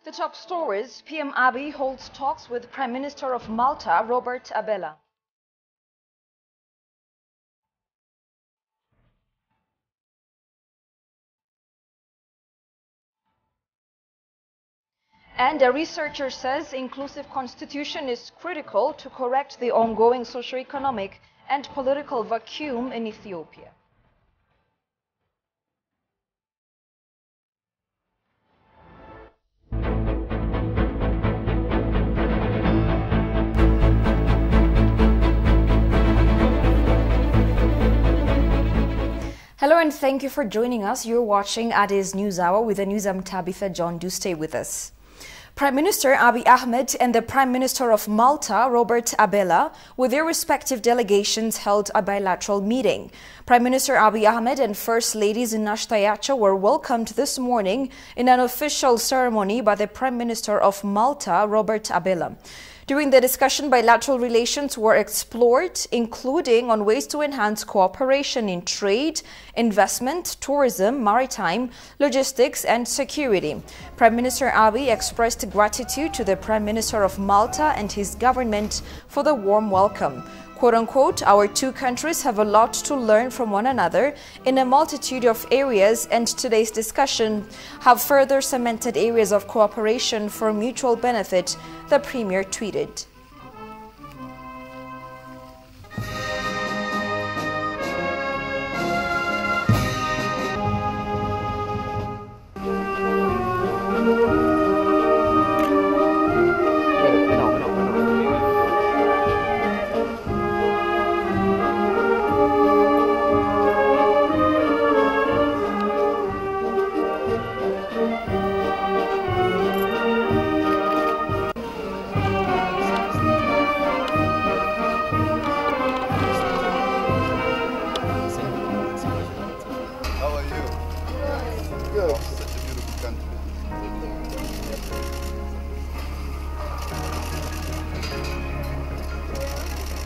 The top stories: PM Abiy holds talks with Prime Minister of Malta, Robert Abela. And a researcher says inclusive constitution is critical to correct the ongoing socio-economic and political vacuum in Ethiopia. Hello and thank you for joining us. You're watching Addis News Hour with the news. I'm Tabitha John. Do stay with us. Prime Minister Abiy Ahmed and the Prime Minister of Malta, Robert Abela, with their respective delegations held a bilateral meeting. Prime Minister Abiy Ahmed and First Lady Zinash Tayacha were welcomed this morning in an official ceremony by the Prime Minister of Malta, Robert Abela. During the discussion, bilateral relations were explored, including on ways to enhance cooperation in trade, investment, tourism, maritime, logistics and security. Prime Minister Abiy expressed gratitude to the Prime Minister of Malta and his government for the warm welcome. Quote-unquote, our two countries have a lot to learn from one another in a multitude of areas, and today's discussion have further cemented areas of cooperation for mutual benefit, the Premier tweeted.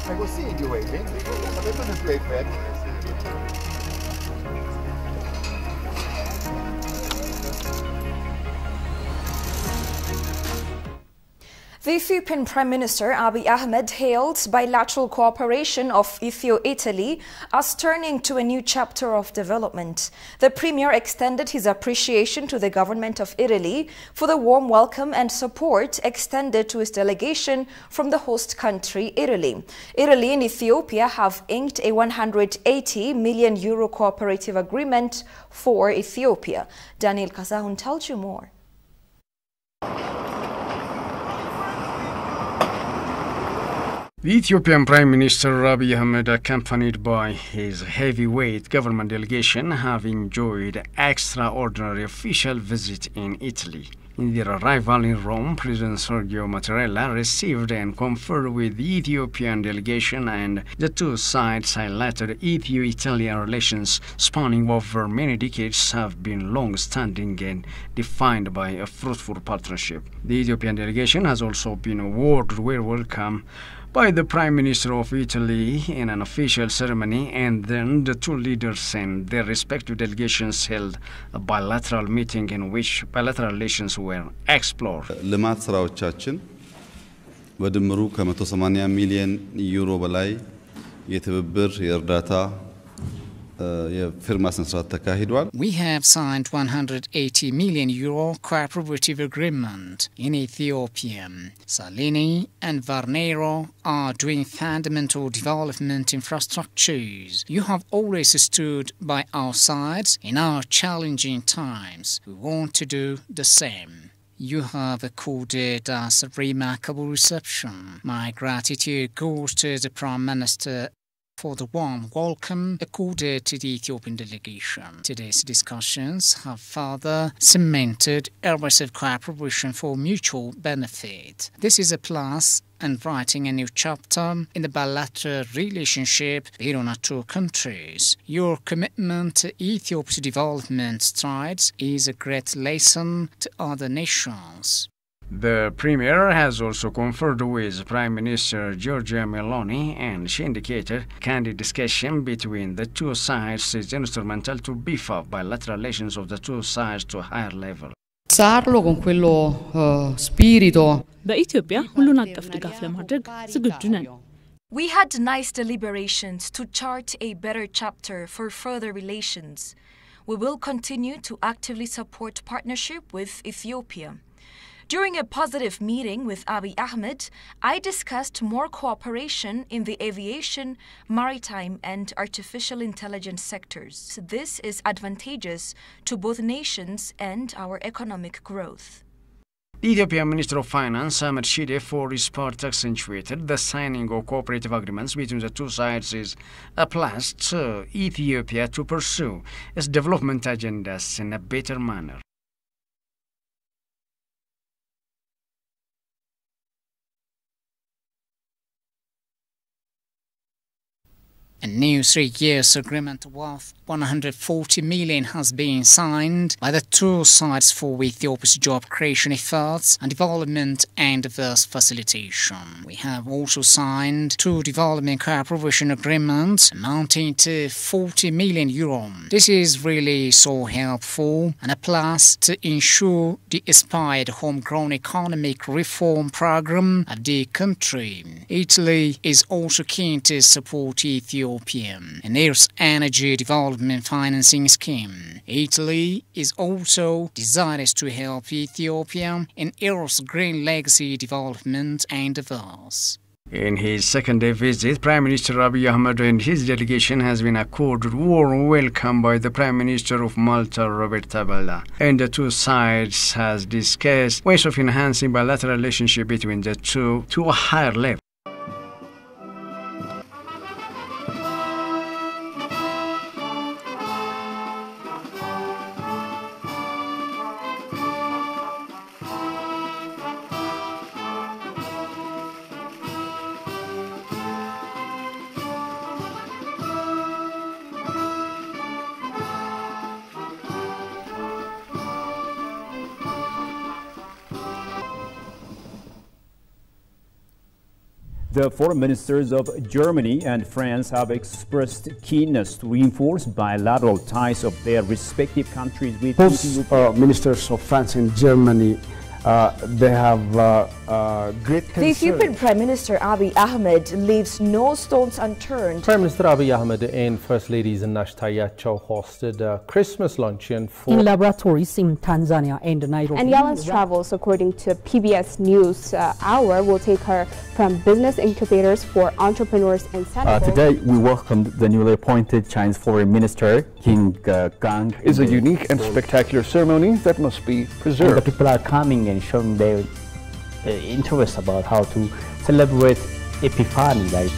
I was seeing you waving, but I couldn't wave back. The Ethiopian Prime Minister Abiy Ahmed hailed bilateral cooperation of Ethio-Italy as turning to a new chapter of development. The Premier extended his appreciation to the government of Italy for the warm welcome and support extended to his delegation from the host country, Italy. Italy and Ethiopia have inked a €180 million cooperative agreement for Ethiopia. Daniel Kasahun tells you more. The Ethiopian Prime Minister Abiy Ahmed, accompanied by his heavyweight government delegation, have enjoyed extraordinary official visit in Italy. In their arrival in Rome, President Sergio Mattarella received and conferred with the Ethiopian delegation, and the two sides highlighted Ethio-Italian relations spanning over many decades have been long-standing and defined by a fruitful partnership. The Ethiopian delegation has also been awarded welcome by the Prime Minister of Italy in an official ceremony, and then the two leaders and their respective delegations held a bilateral meeting in which bilateral relations were explored. ልማት ስራዎቻችን በድምሩ ከ180 ሚሊዮን ዩሮ በላይ የትብብር የእርዳታ We have signed €180 million cooperative agreement in Ethiopia. Salini and Varnero are doing fundamental development infrastructures. You have always stood by our sides in our challenging times. We want to do the same. You have accorded us a remarkable reception. My gratitude goes to the Prime Minister for the warm welcome accorded to the Ethiopian delegation. Today's discussions have further cemented areas of cooperation for mutual benefit. This is a plus and writing a new chapter in the bilateral relationship between our two countries. Your commitment to Ethiopia's development strides is a great lesson to other nations. The Premier has also conferred with Prime Minister Giorgia Meloni, and she indicated candid discussion between the two sides is instrumental to beef up bilateral relations of the two sides to a higher level. በኢትዮጵያ ሁሉን አቀፍ ድጋፍ ለማድረግ ዝግጁ ነን። We had nice deliberations to chart a better chapter for further relations. We will continue to actively support partnership with Ethiopia. During a positive meeting with Abiy Ahmed, I discussed more cooperation in the aviation, maritime, and artificial intelligence sectors. This is advantageous to both nations and our economic growth. The Ethiopian Minister of Finance, Ahmed Shide, for his part accentuated the signing of cooperative agreements between the two sides is a plus to Ethiopia to pursue its development agendas in a better manner. A new 3-year agreement worth 140 million has been signed by the two sides for Ethiopia's job creation efforts and development and diverse facilitation. We have also signed 2 development cooperation agreements amounting to 40 million euro. This is really so helpful and a plus to ensure the aspired homegrown economic reform program of the country. Italy is also keen to support Ethiopia in its energy development financing scheme. Italy is also desirous to help Ethiopia in its green legacy development and others. In his second-day visit, Prime Minister Abiy Ahmed and his delegation has been accorded warm welcome by the Prime Minister of Malta, Roberto Balla, and the two sides has discussed ways of enhancing bilateral relationship between the two to a higher level. The foreign ministers of Germany and France have expressed keenness to reinforce bilateral ties of their respective countries with Ethiopia. Ministers of France and Germany, they have great concern. The Ethiopian Prime Minister Abiy Ahmed leaves no stones unturned. Prime Minister Abiy Ahmed and First Lady Zinash Tayacho hosted a Christmas luncheon in laboratories in Tanzania and Nairobi. And Yalen's travels, according to PBS News Hour, will take her from business incubators for entrepreneurs in Senegal. Today, we welcomed the newly appointed Chinese Foreign Minister, King Gang. It's a unique and spectacular ceremony that must be preserved. And the people are coming and showing their interest about how to celebrate Epiphany.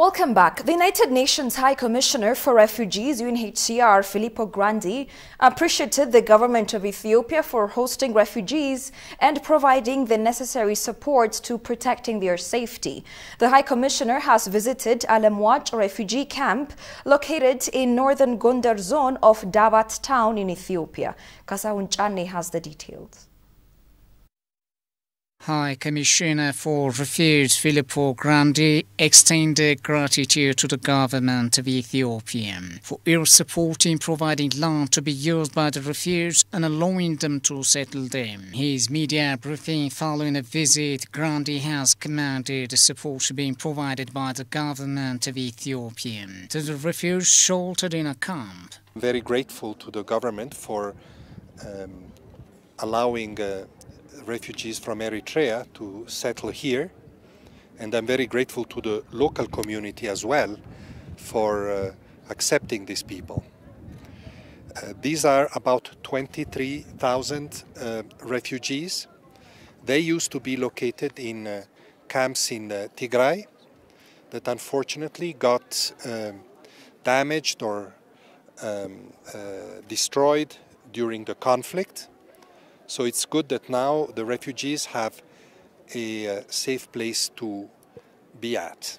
Welcome back. The United Nations High Commissioner for Refugees, UNHCR, Filippo Grandi, appreciated the government of Ethiopia for hosting refugees and providing the necessary support to protecting their safety. The High Commissioner has visited Alamwaj refugee camp located in northern Gondar zone of Dabat town in Ethiopia. Kasahun Chane has the details. High Commissioner for Refugees Filippo Grandi extended gratitude to the government of Ethiopia for its support in providing land to be used by the refugees and allowing them to settle them. His media briefing following a visit, Grandi has commended the support being provided by the government of Ethiopia to the refugees sheltered in a camp. I'm very grateful to the government for allowing refugees from Eritrea to settle here, and I'm very grateful to the local community as well for accepting these people. These are about 23,000 refugees. They used to be located in camps in Tigray that unfortunately got damaged or destroyed during the conflict. So it's good that now the refugees have a safe place to be at.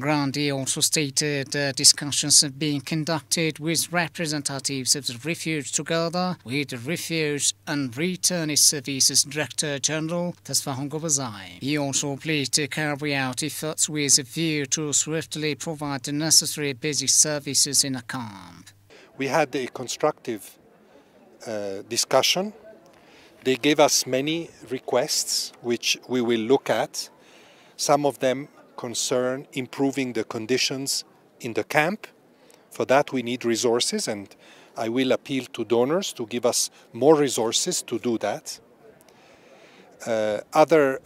Grandi also stated discussions have been conducted with representatives of the refuge together with the Refuge and Return Services Director General Tesfahon Gobazai. He also pledged to carry out efforts with a view to swiftly provide the necessary basic services in a camp. We had a constructive discussion. They gave us many requests which we will look at. Some of them concern improving the conditions in the camp. For that we need resources, and I will appeal to donors to give us more resources to do that. Other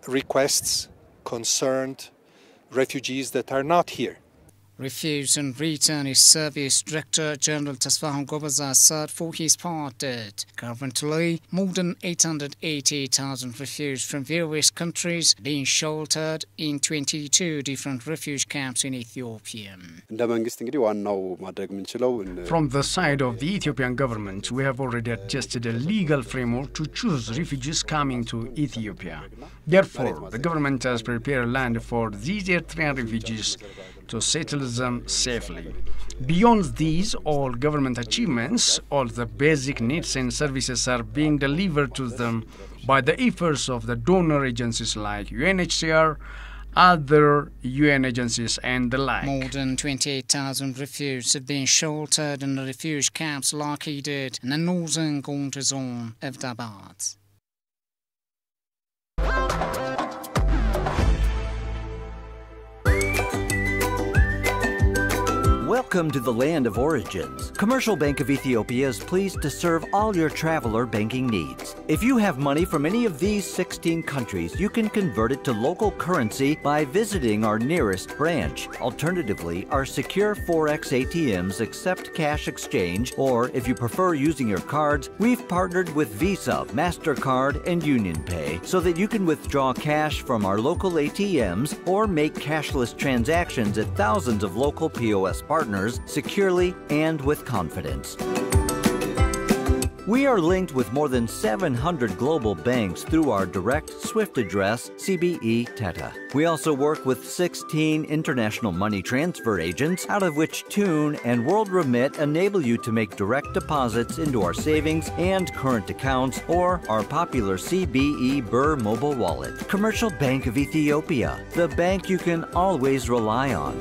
requests concerned refugees that are not here. Refuge and Return Service Director General Tesfahon Gobazai said for his part that currently more than 880,000 refugees from various countries are being sheltered in 22 different refuge camps in Ethiopia. From the side of the Ethiopian government, we have already adjusted a legal framework to choose refugees coming to Ethiopia. Therefore, the government has prepared land for these Eritrean refugees to settle them safely. Beyond these all government achievements, all the basic needs and services are being delivered to them by the efforts of the donor agencies like UNHCR, other UN agencies and the like. More than 28,000 refugees have been sheltered in the refuge camps located in the northern Gonta zone of Dabat. Welcome to the land of origins. Commercial Bank of Ethiopia is pleased to serve all your traveler banking needs. If you have money from any of these 16 countries, you can convert it to local currency by visiting our nearest branch. Alternatively, our secure Forex ATMs accept cash exchange, or if you prefer using your cards, we've partnered with Visa, MasterCard, and UnionPay so that you can withdraw cash from our local ATMs or make cashless transactions at thousands of local POS partners securely and with confidence. We are linked with more than 700 global banks through our direct SWIFT address, CBE Teta. We also work with 16 international money transfer agents, out of which Tune and World Remit enable you to make direct deposits into our savings and current accounts or our popular CBE Burr mobile wallet. Commercial Bank of Ethiopia, the bank you can always rely on.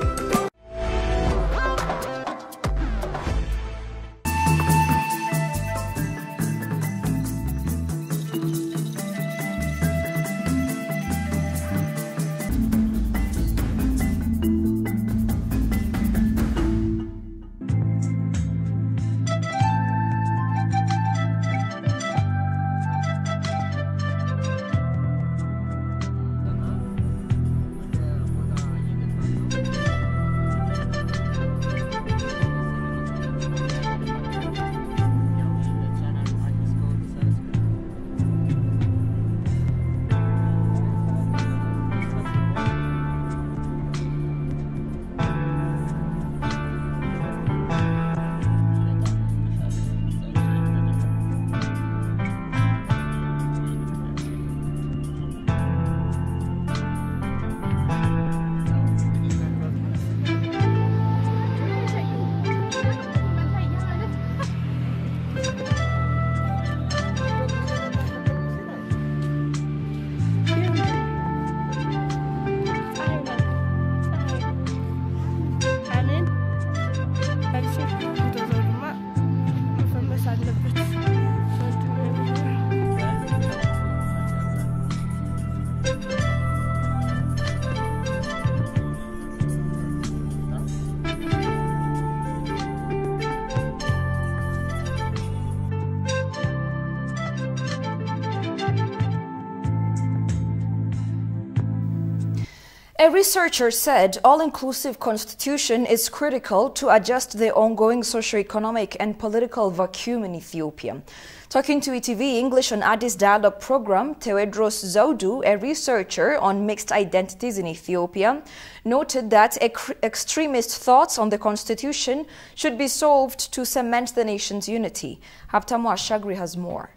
A researcher said all-inclusive constitution is critical to adjust the ongoing socio-economic and political vacuum in Ethiopia. Talking to ETV English on Addis Dialogue program, Tewedros Zewdu, a researcher on mixed identities in Ethiopia, noted that extremist thoughts on the constitution should be solved to cement the nation's unity. Haptamu Ashagri has more.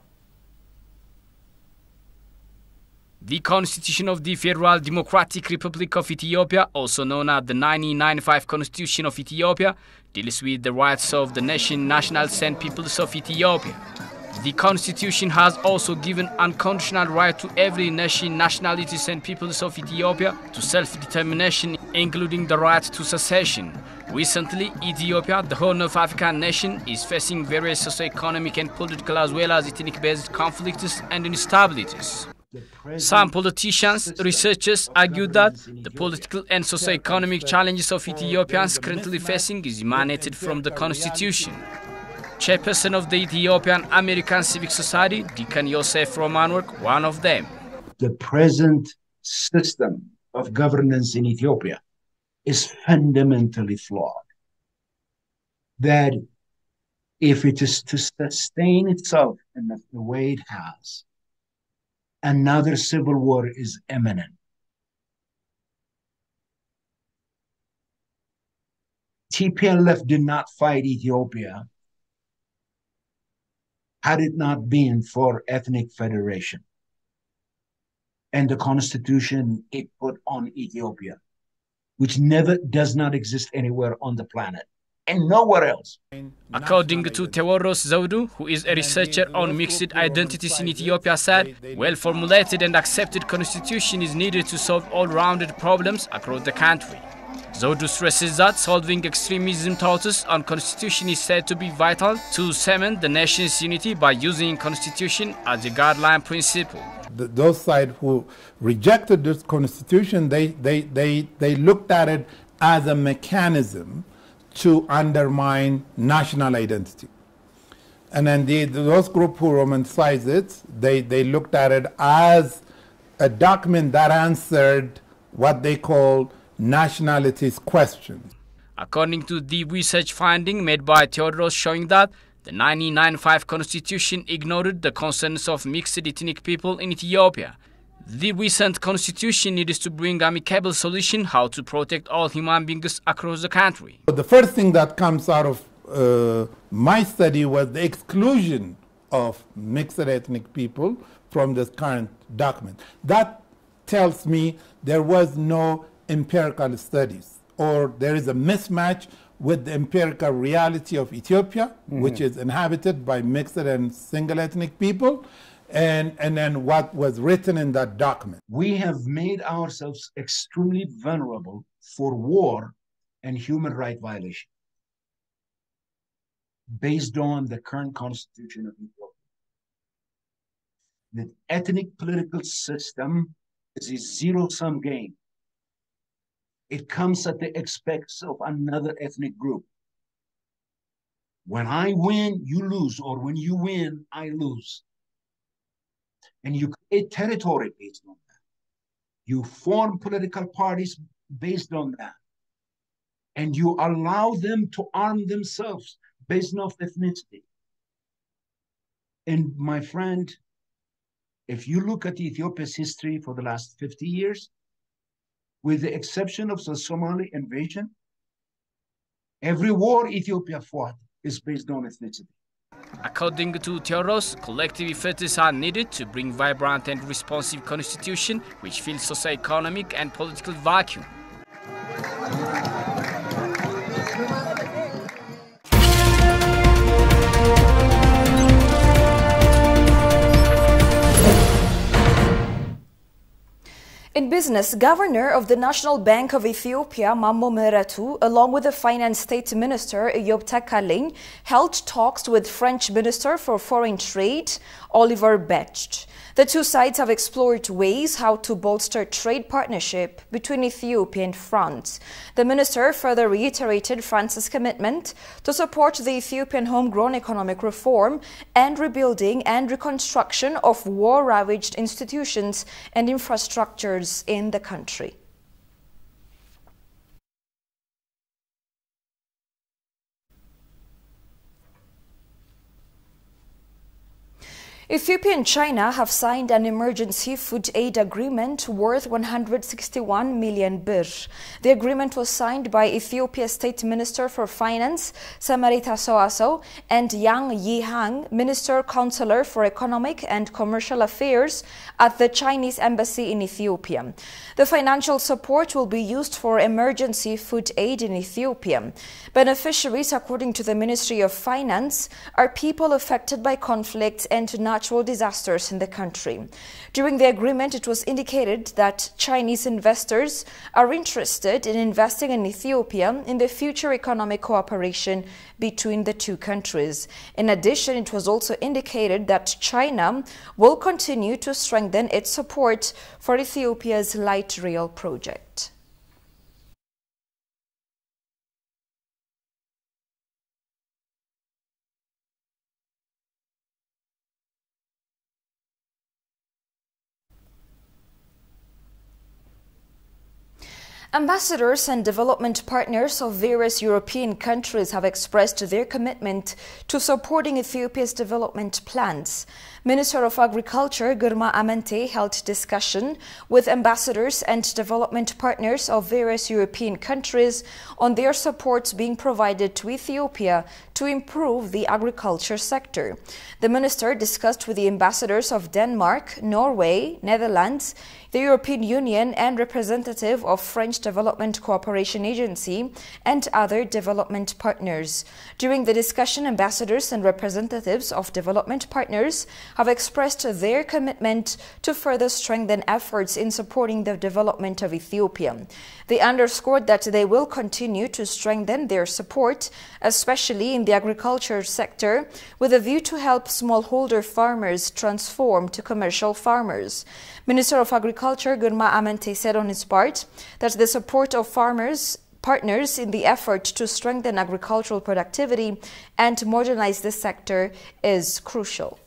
The Constitution of the Federal Democratic Republic of Ethiopia, also known as the 1995 Constitution of Ethiopia, deals with the rights of the nation, nationals and peoples of Ethiopia. The Constitution has also given unconditional right to every nation, nationalities and peoples of Ethiopia to self-determination, including the right to secession. Recently, Ethiopia, the Horn of Africa nation, is facing various socio-economic and political as well as ethnic-based conflicts and instabilities. Some politicians, researchers argue that the political and socio-economic challenges of Ethiopians currently facing is emanated from the Constitution. Chairperson of the Ethiopian American Civic Society, Deacon Yosef Romanwork, one of them. The present system of governance in Ethiopia is fundamentally flawed. That if it is to sustain itself in the way it has, another civil war is imminent. TPLF did not fight Ethiopia had it not been for ethnic federation and the constitution it put on Ethiopia, which does not exist anywhere on the planet and nowhere else. According to Teworos Zawdu, who is a researcher on mixed identities in Ethiopia, said, well-formulated and accepted constitution is needed to solve all-rounded problems across the country. Zawdu stresses that solving extremism thoughts on constitution is said to be vital to cement the nation's unity by using constitution as a guideline principle. Those sides who rejected this constitution, they looked at it as a mechanism to undermine national identity. And then those groups who romanticized it, they looked at it as a document that answered what they call nationalities questions. According to the research finding made by Theodoros showing that the 1995 Constitution ignored the concerns of mixed ethnic people in Ethiopia. The recent Constitution needs to bring amicable solution how to protect all human beings across the country. The first thing that comes out of my study was the exclusion of mixed ethnic people from this current document. That tells me there was no empirical studies, or there is a mismatch with the empirical reality of Ethiopia, which is inhabited by mixed and single ethnic people, and then what was written in that document. We have made ourselves extremely vulnerable for war and human rights violation based on the current constitution of Ethiopia. The ethnic political system is a zero-sum game. It comes at the expense of another ethnic group. When I win, you lose, or when you win, I lose. And you create territory based on that. You form political parties based on that. And you allow them to arm themselves based on ethnicity. And my friend, if you look at Ethiopia's history for the last 50 years, with the exception of the Somali invasion, every war Ethiopia fought is based on ethnicity. According to Theodoros, collective efforts are needed to bring vibrant and responsive constitution which fills socio-economic and political vacuum. In business, Governor of the National Bank of Ethiopia, Mammo ምህረቱ, along with the Finance State Minister, Eyob Takaling, held talks with French Minister for Foreign Trade, Oliver Becht. The two sides have explored ways how to bolster trade partnership between Ethiopia and France. The minister further reiterated France's commitment to support the Ethiopian homegrown economic reform and rebuilding and reconstruction of war-ravaged institutions and infrastructures in the country. Ethiopia and China have signed an emergency food aid agreement worth 161 million birr. The agreement was signed by Ethiopia's State Minister for Finance, Samarita Soaso, and Yang Yihang, Minister Counselor for Economic and Commercial Affairs at the Chinese Embassy in Ethiopia. The financial support will be used for emergency food aid in Ethiopia. Beneficiaries, according to the Ministry of Finance, are people affected by conflicts and natural disasters in the country. During the agreement, it was indicated that Chinese investors are interested in investing in Ethiopia in the future economic cooperation between the two countries. In addition, it was also indicated that China will continue to strengthen its support for Ethiopia's light rail project. Ambassadors and development partners of various European countries have expressed their commitment to supporting Ethiopia's development plans. Minister of Agriculture Girma Amanté held discussion with ambassadors and development partners of various European countries on their support being provided to Ethiopia to improve the agriculture sector. The minister discussed with the ambassadors of Denmark, Norway, Netherlands, the European Union and representative of French Development Cooperation Agency and other development partners. During the discussion, ambassadors and representatives of development partners have expressed their commitment to further strengthen efforts in supporting the development of Ethiopia. They underscored that they will continue to strengthen their support, especially in the agriculture sector, with a view to help smallholder farmers transform to commercial farmers. Minister of Agriculture Girma Amanté said on his part that the support of farmers partners in the effort to strengthen agricultural productivity and modernize the sector is crucial.